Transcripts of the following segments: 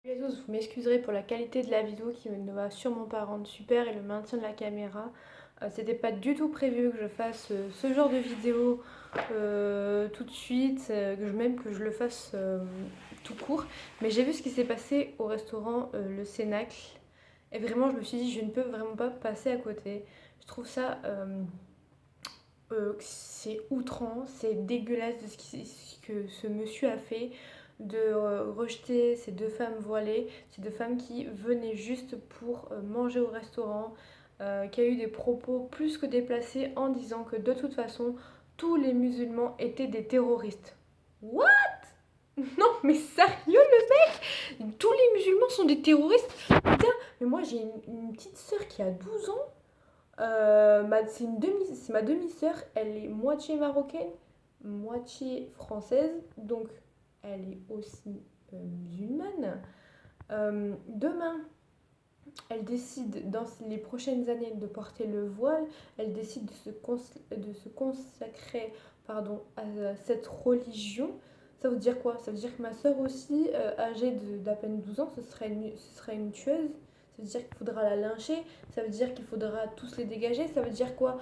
Salut à tous, vous m'excuserez pour la qualité de la vidéo qui ne va sûrement pas rendre super et le maintien de la caméra. C'était pas du tout prévu que je fasse ce genre de vidéo tout de suite, même que je le fasse tout court. Mais j'ai vu ce qui s'est passé au restaurant Le Cénacle et vraiment je me suis dit je ne peux vraiment pas passer à côté. Je trouve ça c'est outrant, c'est dégueulasse de ce que ce monsieur a fait, de rejeter ces deux femmes voilées, ces deux femmes qui venaient juste pour manger au restaurant, qui a eu des propos plus que déplacés en disant que de toute façon, tous les musulmans étaient des terroristes. What? Non, mais sérieux, le mec? Tous les musulmans sont des terroristes? Putain, mais moi j'ai une petite sœur qui a 12 ans. C'est ma demi-sœur, elle est moitié marocaine, moitié française, donc elle est aussi musulmane. Demain, elle décide dans les prochaines années de porter le voile, elle décide de se consacrer pardon, à cette religion. Ça veut dire quoi? Ça veut dire que ma sœur aussi, âgée d'à peine 12 ans, ce serait une tueuse. Ça veut dire qu'il faudra la lyncher, ça veut dire qu'il faudra tous les dégager, ça veut dire quoi?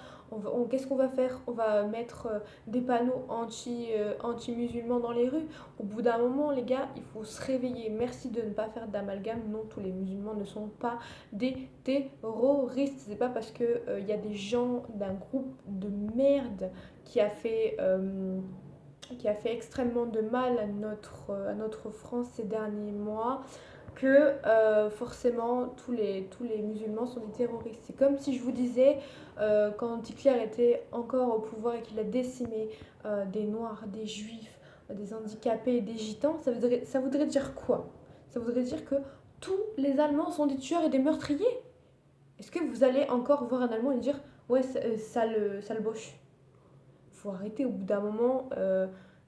Qu'est-ce qu'on va faire? On va mettre des panneaux anti-musulmans dans les rues. Au bout d'un moment, les gars, il faut se réveiller. Merci de ne pas faire d'amalgame. Non, tous les musulmans ne sont pas des terroristes. C'est pas parce que y a des gens d'un groupe de merde qui a fait extrêmement de mal à notre France ces derniers mois que forcément tous les musulmans sont des terroristes. C'est comme si je vous disais, quand Hitler était encore au pouvoir et qu'il a décimé des noirs, des juifs, des handicapés, des gitans, ça voudrait dire quoi? Ça voudrait dire que tous les Allemands sont des tueurs et des meurtriers? Est-ce que vous allez encore voir un Allemand et dire ouais, sale boche? Faut arrêter au bout d'un moment.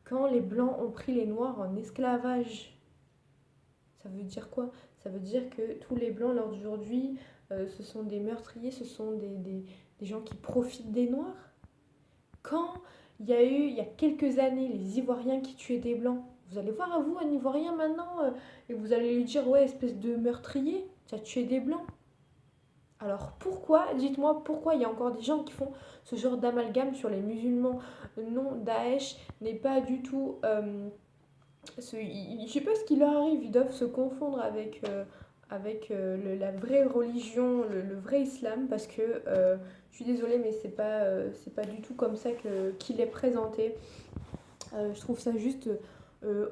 Quand les Blancs ont pris les Noirs en esclavage, ça veut dire quoi? Ça veut dire que tous les Blancs, lors d'aujourd'hui, ce sont des meurtriers, ce sont des gens qui profitent des Noirs. Quand il y a quelques années, les Ivoiriens qui tuaient des Blancs, vous allez voir à vous un Ivoirien maintenant, et vous allez lui dire, ouais, espèce de meurtrier, tu as tué des Blancs. Alors pourquoi, dites-moi pourquoi il y a encore des gens qui font ce genre d'amalgame sur les musulmans? Non, Daesh n'est pas du tout... je sais pas ce qui leur arrive, ils doivent se confondre avec la vraie religion, le vrai islam, parce que je suis désolée, mais c'est pas du tout comme ça qu'il est présenté. Je trouve ça juste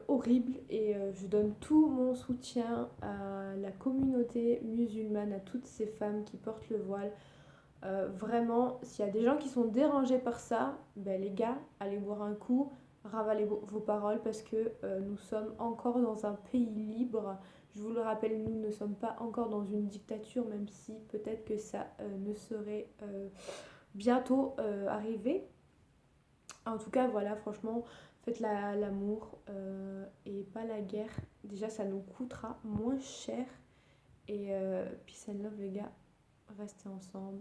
horrible et je donne tout mon soutien à la communauté musulmane, à toutes ces femmes qui portent le voile. Vraiment, s'il y a des gens qui sont dérangés par ça, ben les gars, allez boire un coup, ravalez vos paroles parce que nous sommes encore dans un pays libre. Je vous le rappelle, nous ne sommes pas encore dans une dictature, même si peut-être que ça ne serait bientôt arrivé. En tout cas, voilà, franchement, faites l'amour et pas la guerre. Déjà, ça nous coûtera moins cher. Et peace and love, les gars. Restez ensemble,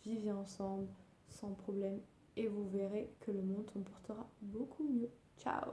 vivez ensemble, sans problème. Et vous verrez que le monde se portera beaucoup mieux. Ciao!